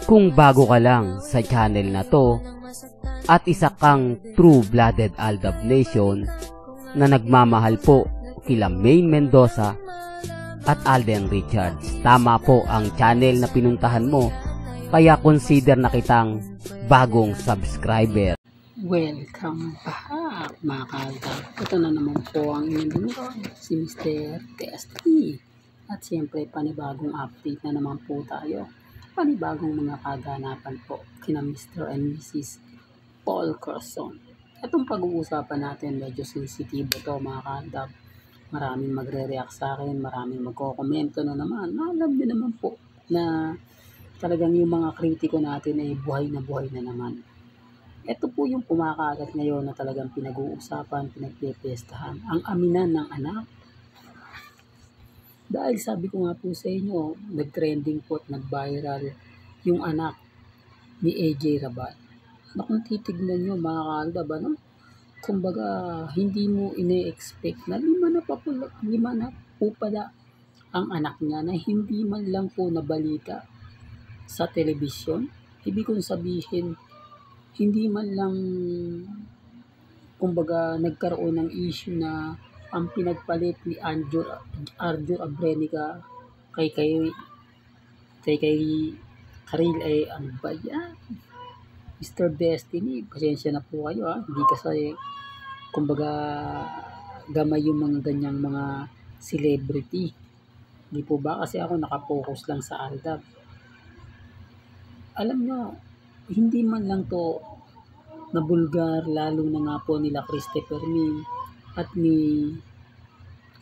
Kung bago ka lang sa channel na to at isa kang true-blooded Aldab Nation na nagmamahal po kila Maine Mendoza at Alden Richards, tama po ang channel na pinuntahan mo, kaya consider na kitang bagong subscriber. Welcome back mga kaaldab. Ito na naman po ang inyong si Mr. TST. At siyempre panibagong update na naman po tayo. Panibagong mga kaganapan po kina Mr. and Mrs. Paul Carson. Itong pag-uusapan natin medyo sensitibo to mga kaaldab. Maraming magre-react sa akin, maraming magko-komento na naman. Alam niyo naman po na talagang yung mga kritiko natin ay buhay na naman. Ito po yung kumakalat ngayon na talagang pinag-uusapan, pinagpipestahan, ang aminan ng anak. Dahil sabi ko nga po sa inyo, nag-trending po at nag-viral yung anak ni AJ Rabat. Na kung titignan nyo mga kaaldab, kumbaga hindi mo ine-expect na lima na po pala ang anak niya na hindi man lang po nabalita sa telebisyon. Ibig kong sabihin, hindi man lang kumbaga nagkaroon ng issue na ang pinagpalit ni Arjur Abrenica kay Karil ay ano ba yan? Mr. Destiny, pasensya na po kayo hindi kasi kumbaga gamay yung mga ganyang mga celebrity. Hindi po ba kasi ako nakapokus lang sa Aldab. Alam nyo, hindi man lang to na bulgar, lalo na nga po nila Christopher Min at ni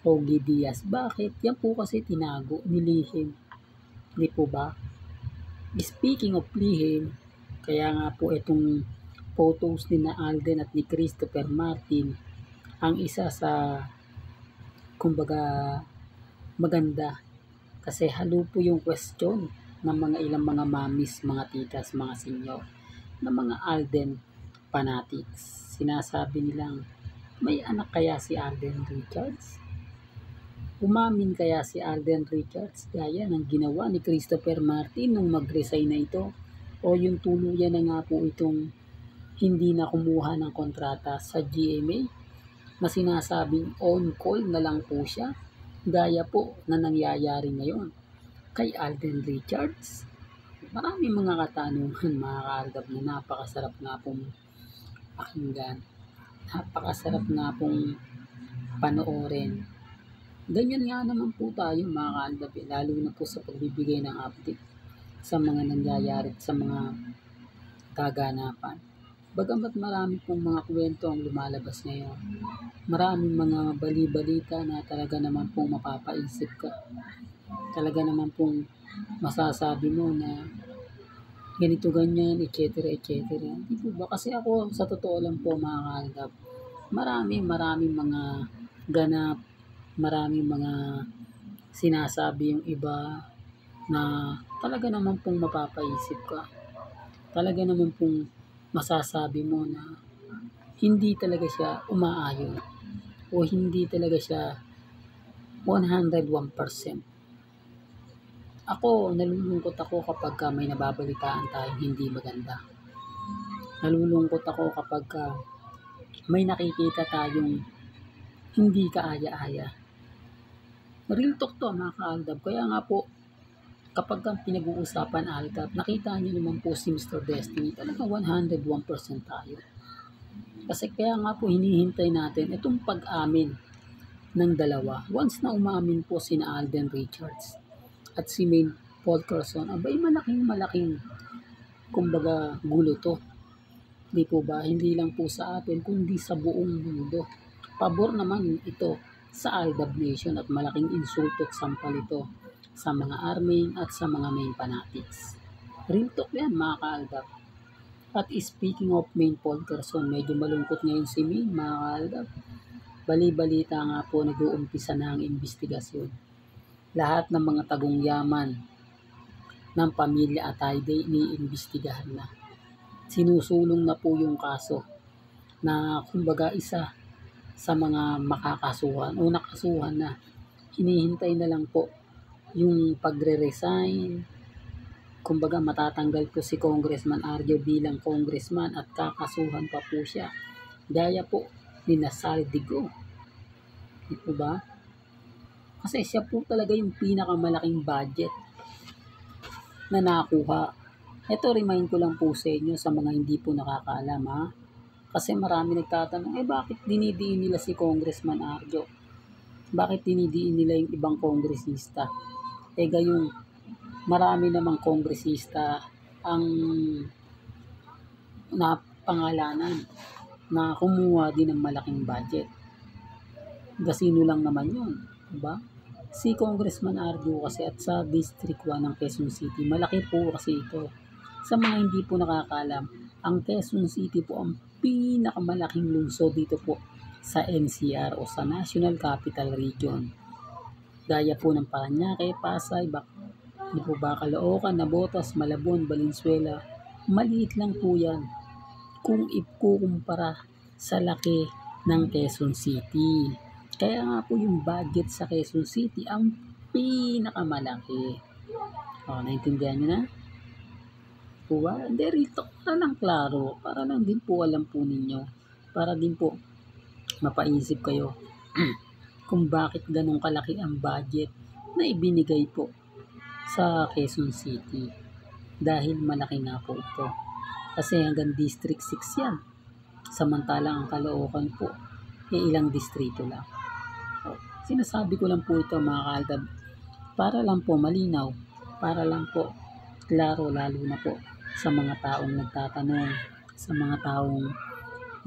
Ogie Diaz. Bakit? Yan po kasi tinago, nilihim. Hindi po ba? Speaking of lihim, kaya nga po itong photos ni na Alden at ni Christopher Martin ang isa sa kumbaga maganda kasi halo po yung question ng mga ilang mga mamis, mga titas, mga senior na mga Alden fanatics. Sinasabi nilang may anak kaya si Alden Richards? Umamin kaya si Alden Richards gaya ng ginawa ni Christopher Martin nung mag-resign na ito? O yung tuluyan na nga po itong hindi na kumuha ng kontrata sa GMA na sinasabing on-call na lang po siya gaya po na nangyayari ngayon kay Alden Richards? Maraming mga katanungan mga kaaldab na napakasarap nga pong pakinggan, napakasarap nga pong panoorin. Ganyan nga naman po tayo mga kaaldab, lalo na po sa pagbibigay ng update sa mga nangyayari sa mga kaganapan. Bagamat marami pong mga kwento ang lumalabas ngayon, maraming mga bali-balita na talaga naman pong mapapaisip ka. Talaga naman pong masasabi mo na ganito ganyan, etc. Hindi po ba? Kasi ako sa totoo lang po mga kaaldab, maraming mga ganap, maraming mga sinasabi yung iba na talaga naman pong mapapaisip ka. Talaga naman pong masasabi mo na hindi talaga siya umaayon o hindi talaga siya 101%. Ako, nalulungkot ako kapag may nababalitaan tayong hindi maganda. Nalulungkot ako kapag may nakikita tayong hindi kaaya-aya. Real talk to mga kaaldab. Kaya nga po, kapag pinag-uusapan Aldab, nakita niyo naman po si Mr. Destiny, talagang 101% tayo. Kasi kaya nga po hinihintay natin itong pag-amin ng dalawa. Once na umamin po sina Alden Richards at si Maine Paul Carson, abay malaking kumbaga gulo to. Di po ba? Hindi lang po sa atin, kundi sa buong mundo. Pabor naman ito sa Aldab Nation at malaking insulto at sampal ito sa mga army at sa mga Maine fanatics. Real talk yan mga kaaldab. At speaking of Maine Paul Carson, medyo malungkot ngayon si Maine mga kaaldab. Bali-balita nga po nag-uumpisa na ang investigasyon. Lahat ng mga tagong yaman ng pamilya Atayde iniimbestigahan na. Sinusulong na po yung kaso na kumbaga isa sa mga makakasuhan o nakasuhan na. Hinihintay na lang po yung pagre-resign kumbaga matatanggal po si Congressman Arjo bilang congressman at kakasuhan pa po siya. Gaya po ni Saldigo. Di po ba? Kasi siya po talaga yung pinakamalaking budget na nakuha. Ito, remind ko lang po sa inyo sa mga hindi po nakakaalam, ha. Kasi marami nagtatanong, bakit dinidiin nila si Congressman Arjo? Bakit dinidiin nila yung ibang kongresista? Gayong marami namang kongresista ang napangalanan na kumuha din ng malaking budget. Gasino lang naman yun, diba? Si Congressman Arjo kasi at sa District 1 ng Quezon City, malaki po kasi ito. Sa mga hindi po nakakalam, ang Quezon City po ang pinakamalaking lungsod dito po sa NCR o sa National Capital Region. Gaya po ng Parañaque, Pasay, di po ba, Caloocan, Navotas, Malabon, Valenzuela. Maliit lang po yan kung ikukumpara sa laki ng Quezon City. Kaya nga po yung budget sa Quezon City ang pinakamalaki. Naintindihan nyo na? Po ba? Hindi, rito para lang klaro, para lang din po alam po ninyo, para din po mapaisip kayo kung bakit ganun kalaki ang budget na ibinigay po sa Quezon City. Dahil malaki nga po ito. Kasi hanggang District 6 yan. Samantalang ang Caloocan po, ilang distrito lang. Sinasabi ko lang po ito mga kaaldab, para lang po malinaw, para lang po klaro, lalo na po sa mga taong nagtatanong, sa mga taong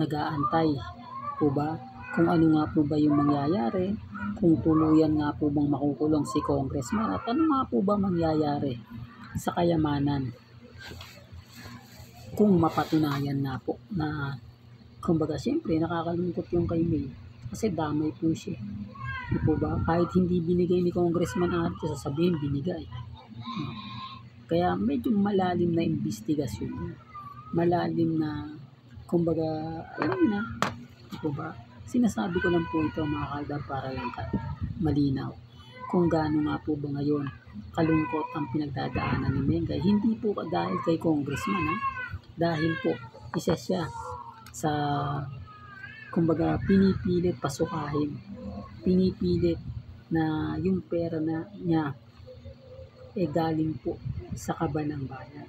nag-aantay po ba kung ano nga po ba yung mangyayari, kung tuluyan nga po bang makukulong si Congressman at ano nga po ba mangyayari sa kayamanan kung mapatunayan na po na kumbaga siyempre nakakalungkot yung kay May kasi damay po siya. Di po ba? Kahit hindi binigay ni Congressman Arjo, sasabihin binigay. Kaya medyo malalim na investigasyon. Malalim na, kumbaga, alam na. Di po ba? Sinasabi ko lang po ito mga kaaldab para lang malinaw. Kung gaano nga po ba ngayon kalungkot ang pinagdadaanan ni Mengay. Hindi po dahil kay Congressman, ha? Dahil po isa siya sa kumbaga pinipilit pasukahin, pinipilit na yung pera na niya galing po sa kaban ng bayan.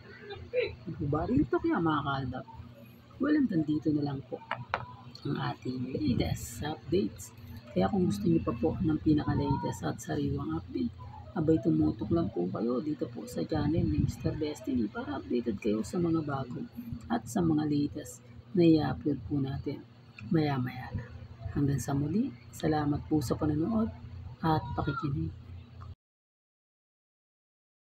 Diba? Ito kaya mga kaaldab, nandito na lang po ang ating latest updates. Kaya kung gusto niyo pa po ng pinaka-latest at sariwang update, abay tumutok lang po kayo dito po sa channel ni Mr. Destiny para updated kayo sa mga bago at sa mga latest na i-upload po natin maya-maya na. Hanggang sa muli, salamat po sa panonood at pakikinig.